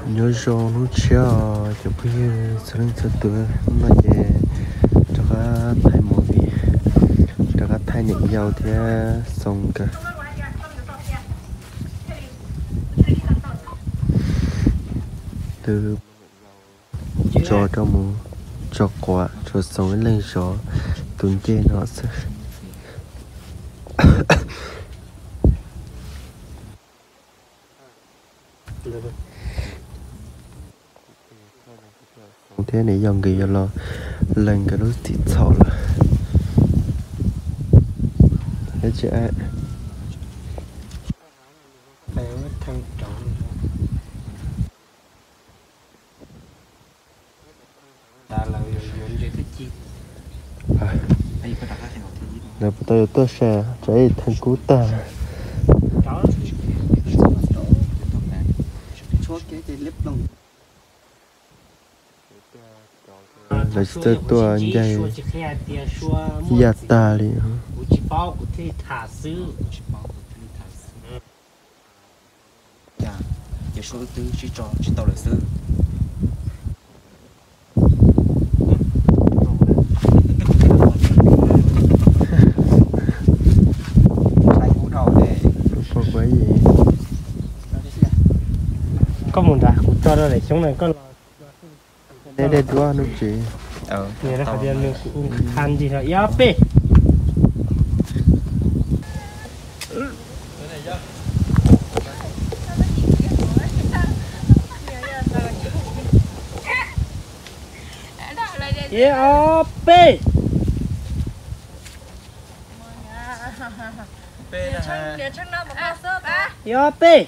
nhớ rồi nó chia cho bây giờ sáng sớm tuổi nó về cho các thầy mồi cho các thầy những giàu thì xong cả từ cho một cho quả cho sống lên gió tuần trên họ sẽ thế này dòng gì là lần cái lúc thịt sầu là hết chị ạ thằng chọn ta là dùng để thích chi là tôi sẽ chạy thành cú ta là tôi dây giặt ta đi bao của thế thả sư giờ số tư chỉ cho chỉ tàu là sư có một đà cũng cho nó để xuống này có để đua nó chỉ này nó phải đi mình ăn gì rồi yáp đi yáp đi yáp đi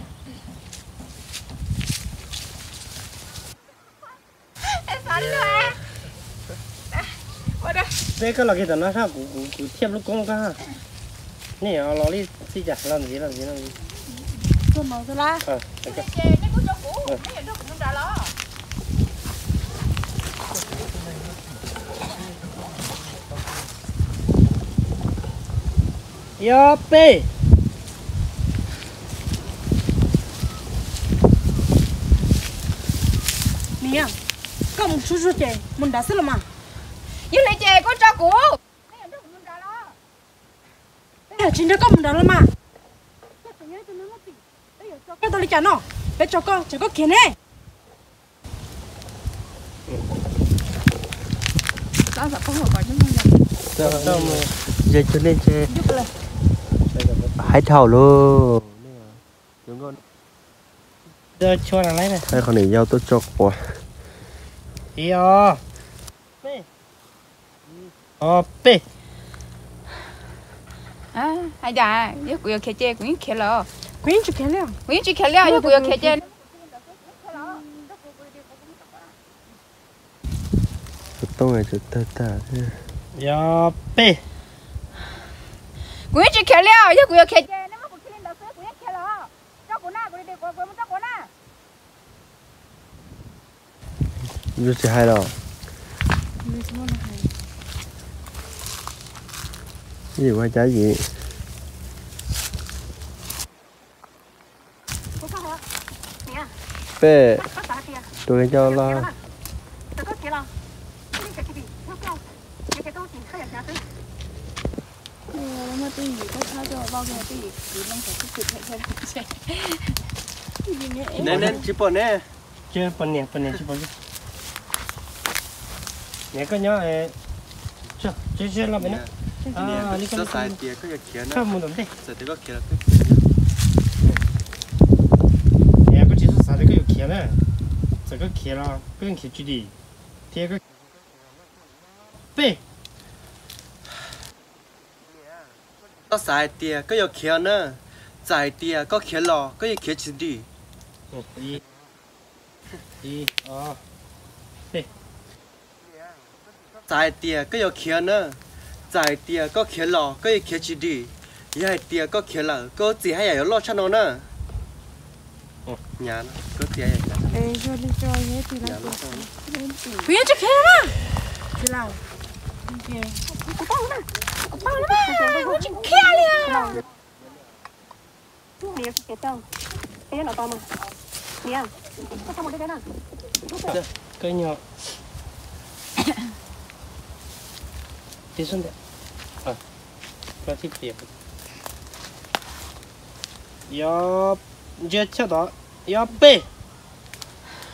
đây cái là cái tận nó sao cũng thiệp lúc công cả nè nó đi xí chả làm gì tôi màu tôi la Yopi nè có một chút chè mình đã xí rồi mà với lại chè có cho cũ chính đó có một đó là mà cái tôi đi chả nó bé cho con chỉ có kia nè sao sao không có chứ không giờ cho nên chơi hãy thảo luôn giờ cho nó lấy này hai con này giao tôi cho quả yo Yopi à hay da với cô kia chè cũng kia lo quyến chụp kia liền cũng chỉ kia lo với cô kia chè tôi này chụp ta Yopi cũng chỉ kia lo với cô kia chè nếu mà cô kia lên đầu sữa cũng kia lo cho cô na cô đi cô muốn cho cô na như thế hay đâu gì qua trái gì bé tôi cho lo nên chỉ bỏ nè chưa phần nè chỉ phần nè có nhớ chưa làm vậy nè đi con sai tiền có việc kia nữa không muốn làm thế sai tiền có kia là nè có chỉ số sai cái việc kia nè sai cái kia là cái kia chỉ đi thế cái bé có sai tiền có việc kia nữa sai tiền có kia lò có việc kia chỉ đi sai tiền có việc kia nữa giải tiền có kia lò có kia chỉ đi giải tiền có kia là có gì hay là lo cho nó nữa nhà nó có tiền ê cho đi cho hết thì là quyến chỉ kia mà thì là kia cô bao mà cô chỉ kia liền nè cái tao cái là tao mà Nè, có xong một cái nào? Cái nhỏ. Đi xuống đây. Có thích việc. Yo, giờ cho đó. Yo bê.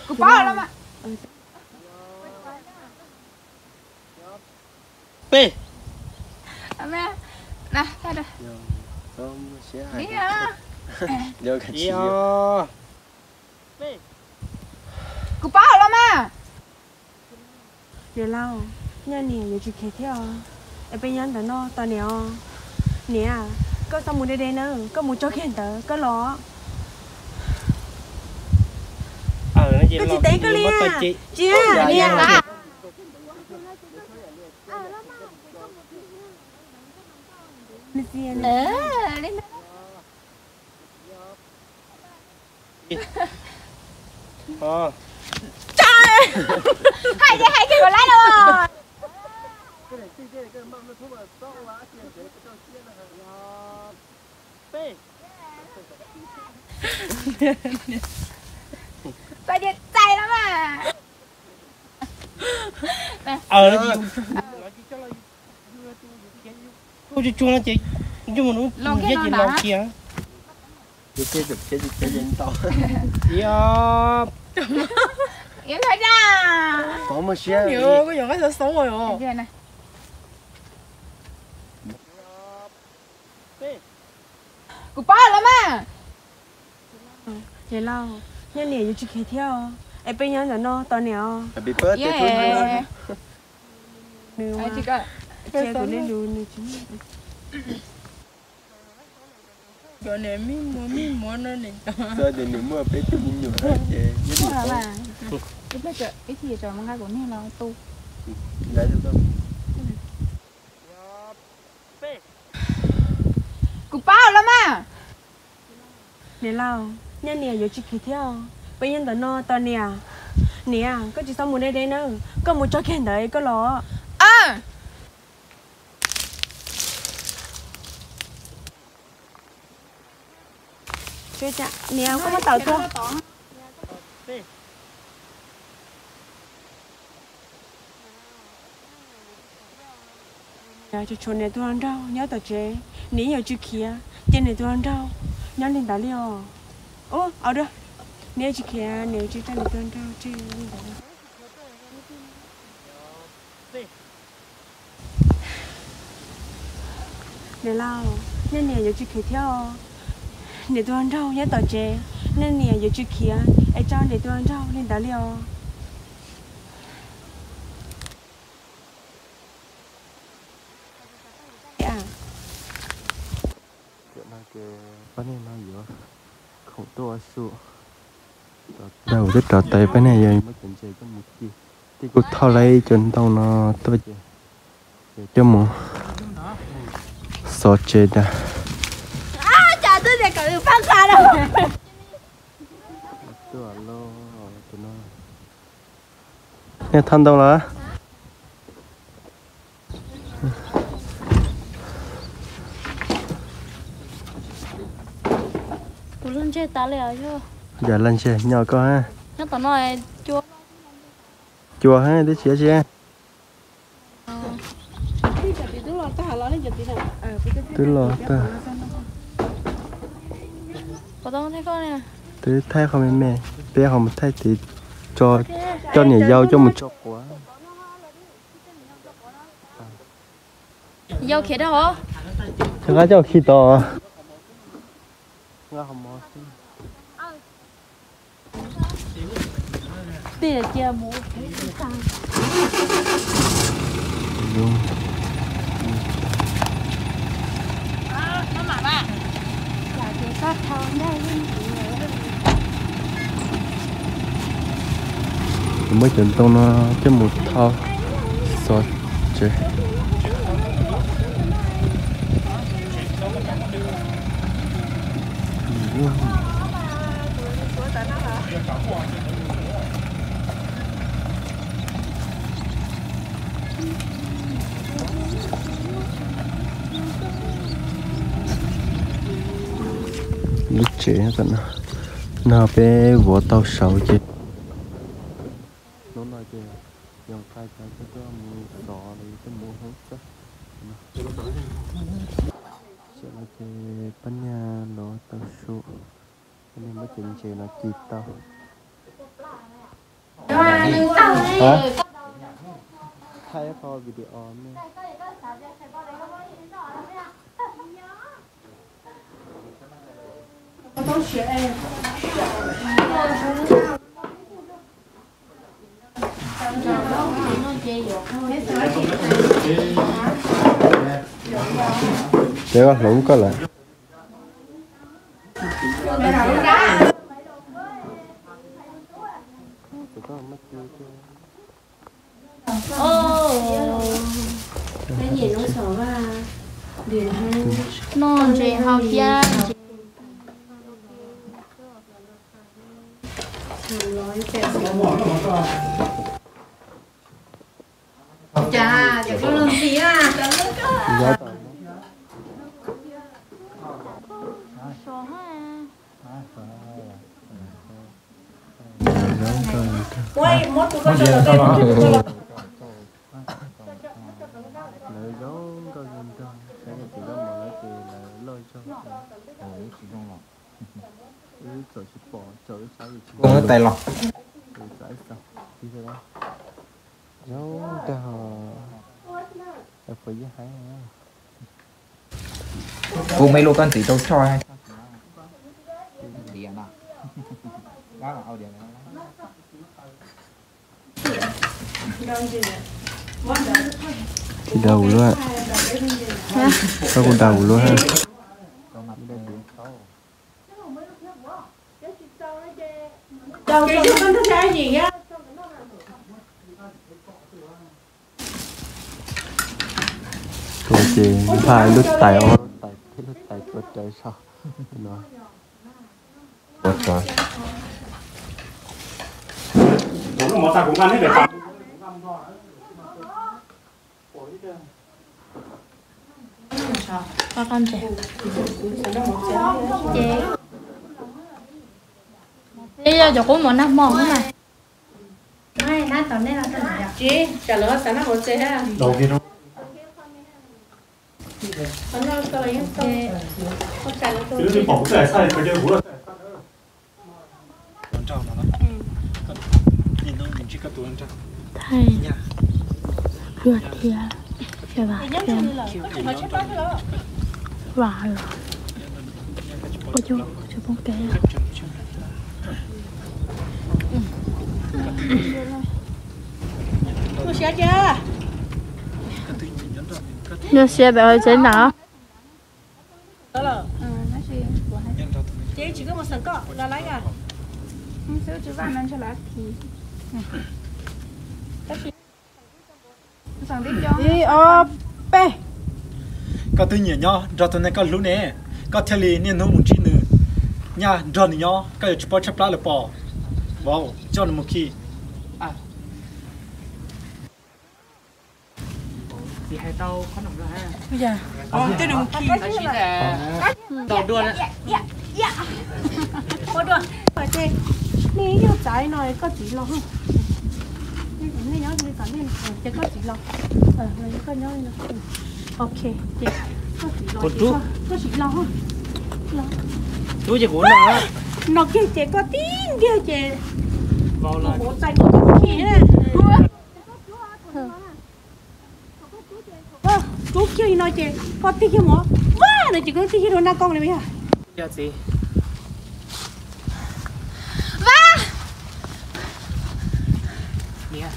Cô bao lắm ạ. Bê. Mẹ. Nè, ra đây. Không sẽ Đi hay à. giờ cái gì Yo. Bê. Cô bao lắm à. Giờ lâu, nhà nè giờ chỉ kẹt theo, em bây giờ nó tao nè, có xong một đây nữa, có một chỗ kẹt tớ, có lọ. Nó chỉ Cái chị té cái lia, chị à, nè. Lên. Hai cái còn lái đâu. Tay điện tay lắm à. Nó cô cho chuông chị nhưng mà nó Lon cái gì nó lon đã. kia cái gì to yo Yếm thôi ra. có một xe Nhiều, có nhiều cái sự sống rồi Cái kia này. Cô bao lắm à. giờ lâu, nhà nè giờ chỉ kẹt theo, em bây giờ nó tao nè, bị bớt thì thôi Yeah. nè, Ai chị coi. che tụi lên luôn nè chứ. Giờ này mi mua nó này. giờ thì nếu mà bé tụi mình nhiều hết thì Cô là bà. Ít bây giờ ít thì trời mang cái của này là tu. lại được không Cô bao lắm à. Nè lâu, nhà nè giờ chỉ kẹt theo, bây giờ nó tao nè, có chỉ xong một đây nữa, có một chỗ kẹt đấy, có lọ. À. Chơi chạ, nè, có bắt tàu chưa? Cho chuồn này tôi ăn rau, nhớ tao chế, ní nhiều chữ kia, trên này tôi ăn rau, nhớ lên đá liò. Ô, ở đây, nếu chữ kia, nếu chữ trên này tôi ăn rau, chứ lên đá liò. Nè lao, nên nè giờ chữ kia theo, để tôi ăn rau, nhớ tao chế, nên nè giờ chữ kia, ai cho để tôi ăn rau, lên đá liò. cái vấn đề nó nhiều không to số đầu rất trò tay cái này rồi mới chuẩn chơi cái một gì thì cuộc thao lấy chân tao nó tôi chơi cho một sọt chơi đã Chả tôi sẽ có được phát ra đâu. tôi alo tụi nó nghe thân đâu là Cô lên chơi tá lẹ chứ. giờ lên xe nhỏ có ha Nó tao nói chua. chùa ha để xe xe tức là ta Có tao thấy con nè. tới thay không mẹ bé không thay thì cho nhà giàu cho một chục quá Dâu khét đó hả? chẳng cho khi to không mua Tìa chia mũ. luôn mới chuẩn tông nó cái một thao sọt chơi lúc chế hết tận nó bé vỗ tàu sầu chứ nó nói chứ dòng khai cái mua sọ thì cái mua hết chắc sẽ là cái bánh nhà nó tàu số nên mới chỉnh chế là kịp tàu hả thay kho video nữa để con lủng có lại cái gì nó sợ ra điện hang non chị học gia chà chả có lương gì à quay mót của con lời giống coi nhìn cho cái chỉ có một cái thì là lôi cho chỉ trong lòng cái chỗ chỉ bỏ chỗ cái con nó tay lòng trái sao đi ra đó giống cho phải với hai cô mấy lô con tỷ đâu cho hay điện à đó là ao điện thì đầu luôn sao con đầu luôn ha đầu cho con thích cái gì á cô chị phải lướt tài ô tài lướt tài có trời sao nó trời cũng một ta cũng ăn hết để tặng ba con trẻ chế bây giờ cho cô muốn nắp mỏng này mai nát tao nên là tao này chị trả lời sáng nào chị ha đầu kia đâu sáng nào có lấy chế có trả lời tôi cái bỏng cái sai cái điều của thầy ruột thì phải vào vào rồi ôi chú chú bông kê tôi sẽ chưa nó xe về trên nào đó là chị chỉ có một sợi cọ là lấy à khôngซื้อchú bạn ăn cho lá thìสั่งดิจ้อง đi p có tự nhiên nhau rồi tụi này có lũ nè có theo lý nên nó muốn chi nữa nha rồi nhau có chụp bao chụp lá là bỏ wow cho nó một khi thì hai tao có nằm ra ha bây giờ tôi đừng khi đầu đua đấy có được phải thế nếu như trái này có chỉ lo không nên nhớ thì cảm thấy chỉ có chỉ lo này có nhớ ok chị có chỉ lo có chỉ lo không lo chú chỉ muốn là nó kia chị có tin kia chị vào là bố tay nó có khí này chú kia nói chị có tí kia mà wow này chỉ có tí kia thôi na con này bây giờ giờ gì nè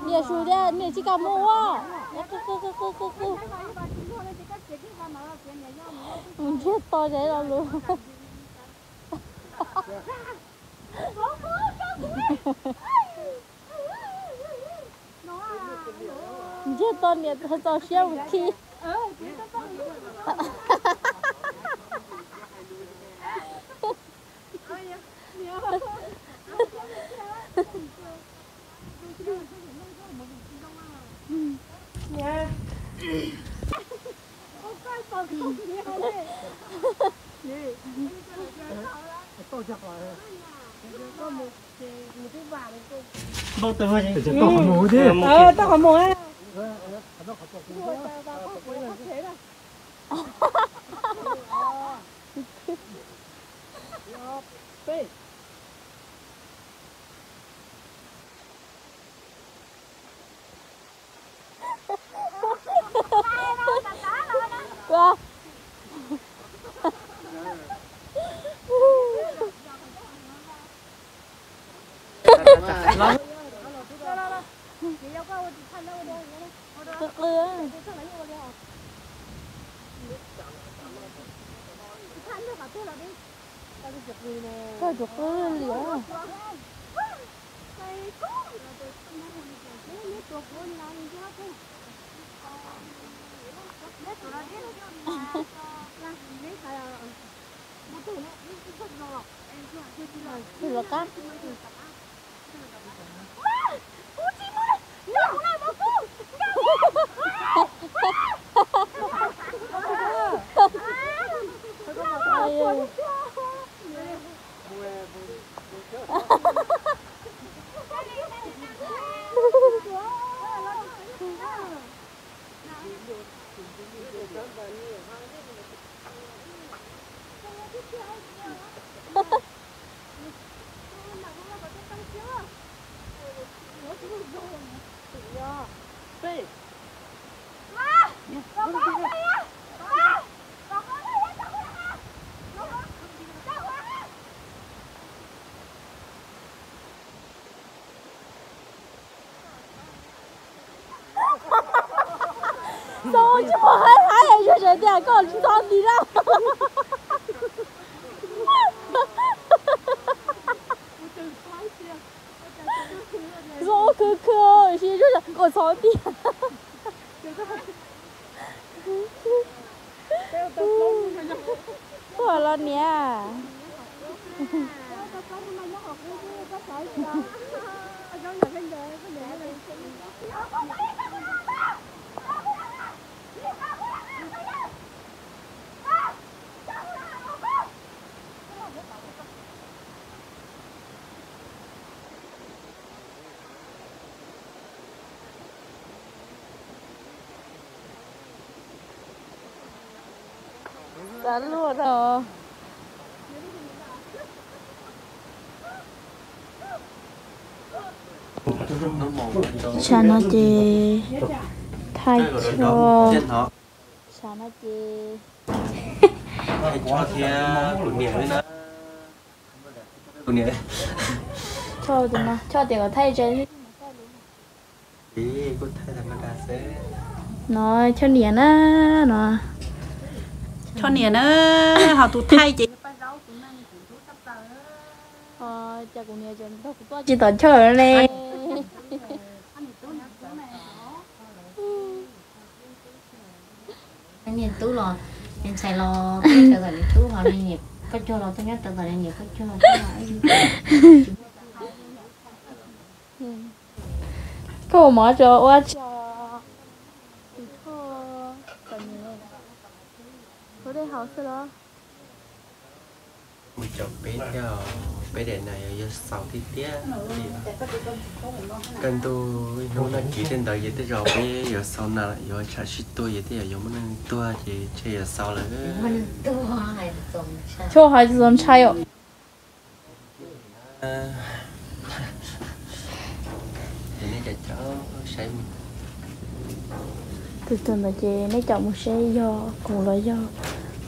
nè chú đây nè chỉ cả mua cứ mình chết to thế đâu luôn mình chết to nè to xíu một khi bao tờ hơi thì tao không mua thế tao không mua á Coi được cái liễu thì là cắt sao chứ mà hai người chơi chơi con sao đi ra rồi cứ chỉ就是我操地错了你đã luôn rồi chả nó chị thay cho chả nó chị thay cho thì của miệng đấy nữa của miệng cho tụi nó cho tiền có thay trên ý có thay là nó đã sẽ nói cho niệm á nó cho niệm á họ tụt thay chị cha cũng nghe chân đâu cũng chỉ tận chơi này nhìn tú lo nhìn xài lo cái từ từ tú họ lên nhịp có cho lo tôi nhớ từ từ lên nhịp có cho cô mở cho quá cho ở đây học sao đó mình chọn bé đèn này ở sau tí tía cần tôi nó chỉ trên đời vậy tới rồi bé ở sau nào ở trả shit tôi vậy tới ở muốn tôi thì chơi ở sau là cho孩子种菜哟thì nên cho cháu say từ từ là chị lấy chọn một xe do cùng là do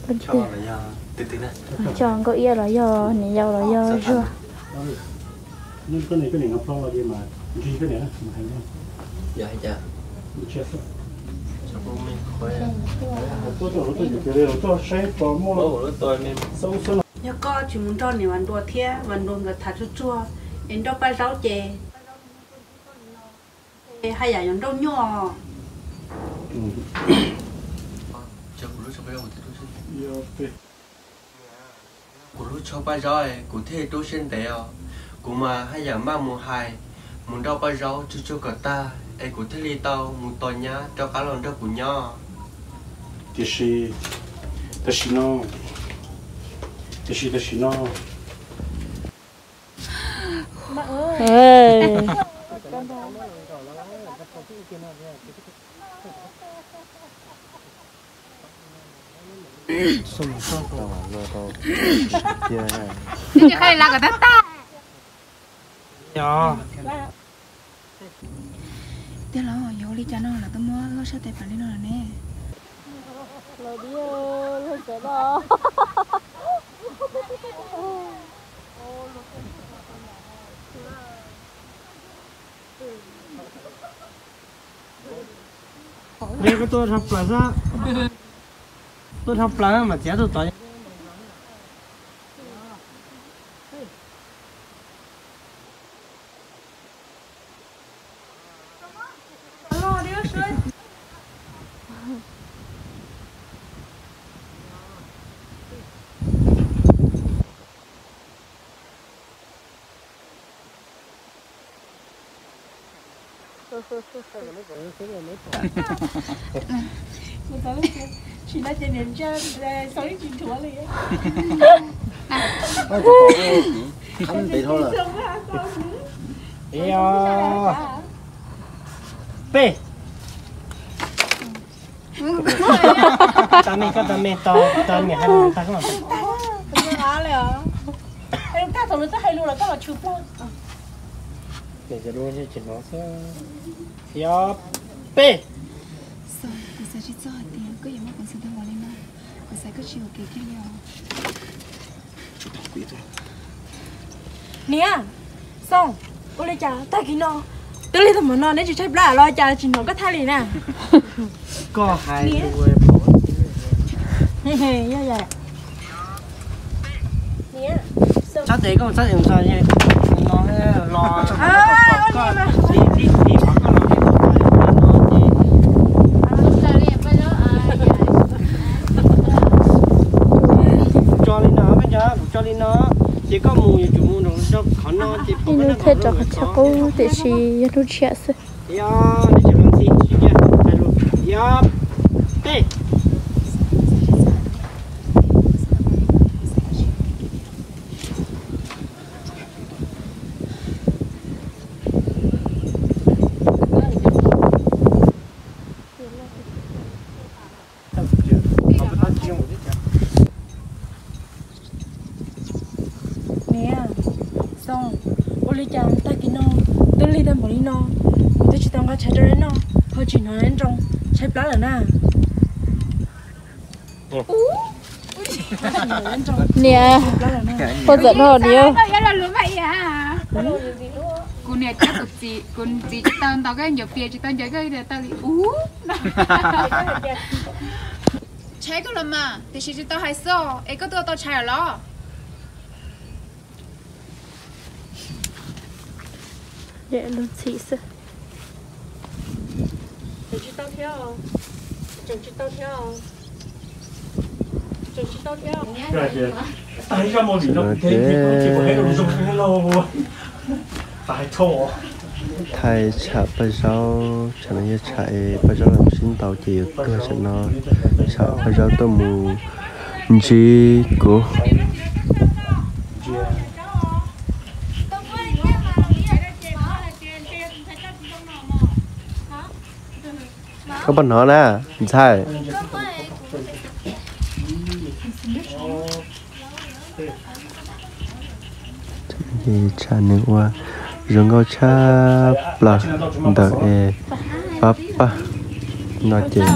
bên cho là do từ từ đó chọn có ia là do này dâu là do chưa nhưng cái này nó phong là gì mà ghi cái này mà hay không dạ dạ chết cho bố mình khỏe tôi cái này tôi say bỏ mua tôi mình sống sống nhớ có chỉ muốn cho nhiều ăn đua thế ăn đua người thà chua em đâu phải rau chè hay là những đâu nhỏ cho cụ lúc cho bây giờ cụ lúc cho bây giờ cụ thể tôi xin để cụ mà hay là mang mùa hai muốn đâu bây giờ cho cả ta ai cụ thể đi tàu muốn tàu nhá cho cá lon cho cụ nhỏ thì nó Để xí nó Chứ khai là cái đất ta. Thế là họ vô đi cho nó là tôi mua nó sẽ tay phải lên nó là nè. Đây có tôi học là ra. Tôi học là mà chết tôi tới. Chị đã chơi niệm cho sáu chuyện thua liền. Anh bị thôi rồi. P. Ta mẹ to ta mẹ hai ta không làm. Em ta thằng nó hay luôn là các bạn chụp luôn. Để cho luôn chuyện nó sẽ. Yo P. Rồi, cô sẽ chỉ cho tiền có gì mà còn xin thằng lên đó. Cô sẽ cứ chiều kỹ cái liều. Nè, xong, cô lấy trà, ta kỹ nó. Tôi lấy thằng mà nó, nếu chị thấy bla lo trà, chị nó có thay liền nè. Có hai đuôi. Hề hề, như vậy. Nè, Chắc thế không, chắc em sao nhỉ? Nó lo. Đi bắt con nó đi. Cho lên nó bây giờ, cho lên nó. Chỉ có mùi chủ mùi rồi cho khó nó thì đi nuôi thế cho chắc cô để chị nuôi trẻ sự. Ya, để cho nó xin chị nhé. Hello. Ya. Hey. Nè, xong, cô lấy trà, ta kỹ nó. Tôi lấy thằng bỏ đi nó. Tôi chỉ tao có chạy đến nó. Thôi chị nói đến trong, chạy bla là nè. Nè, con giận hồn đi không? Cái là lúa vậy à. Cô nè chắc cực gì, con gì cho tao cái nhiều tiền cho tao nhớ cái để tao đi chạy cái lần mà thì chỉ tao hay sợ, ấy có tao chạy rồi. Để luôn chị sự. Để chị tao theo. Chồng chị tao theo. Chồng chị tao theo. Rồi chị tay ra một gì đâu thế cũng chỉ có hết rồi dùng cái lô phải thô thay chả bây giờ chả nói chạy bây giờ làm xin tàu chỉ cơ chả nó chả bây giờ tôi mù chỉ cố các bạn nói nè sai thì cha nữa qua rừng ngô cha là đợi papa nói chuyện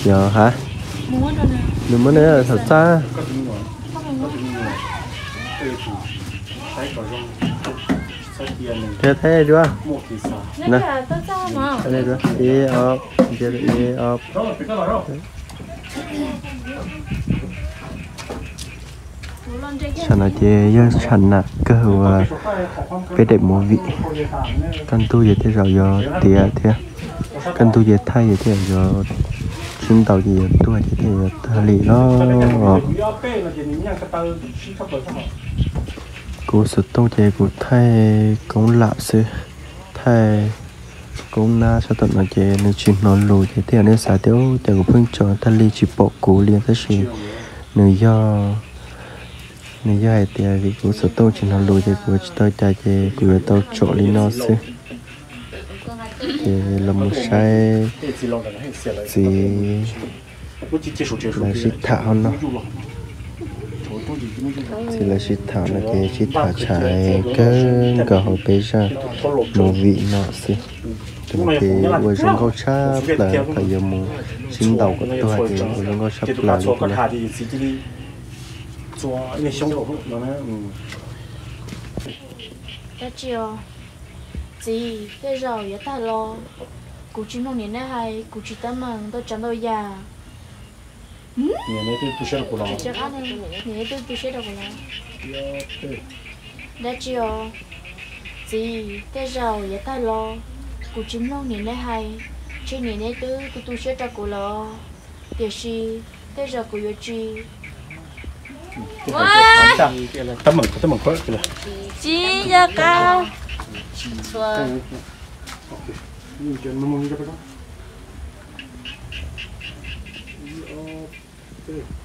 giờ hả đừng muốn nữa thật xa thế thế chưa nè thế này chưa đi up đi up sản là chế do sản nè cơ hội cái đẹp mùi vị căn tu về thế rồi giờ tiệt thế căn tu về thay về thế rồi xin tàu gì tu về thế thay lì nó cô sự tông chế của thay cũng lạ sự thay cũng na sao tận là chế nên chuyện nó lùi thế thế nên xả tiêu để của phương trò thay lì chỉ bộ cũ liền thế gì nếu do này giờ hay thì vì của số tàu chỉ nó lùi thì của tàu chạy thì của tàu chỗ đi nó xí thì là một sai gì là shit thảo nó thì là shit thảo là cái shit thảo chạy cái gạo bây giờ mùi vị nó xí thì vừa dùng câu chắp là phải dùng mùi xin đầu của tôi thì vừa dùng câu chắp là như thế này đã chiều gì bây giờ giờ ta lo cụ chỉ mong年还cụ chỉ tâm mừng tôi chẳng đâu già年内都晓得过了这个年都不晓得过了đã chiều gì bây giờ giờ ta lo cụ chỉ mong年还trên年内都tu sửa cho cụ lo điều gì bây giờ cụ yêu chi tấm mừng khói kìa chi giờ cao Hãy subscribe cho kênh Ghiền Mì Gõ để không bỏ lỡ những video hấp dẫn.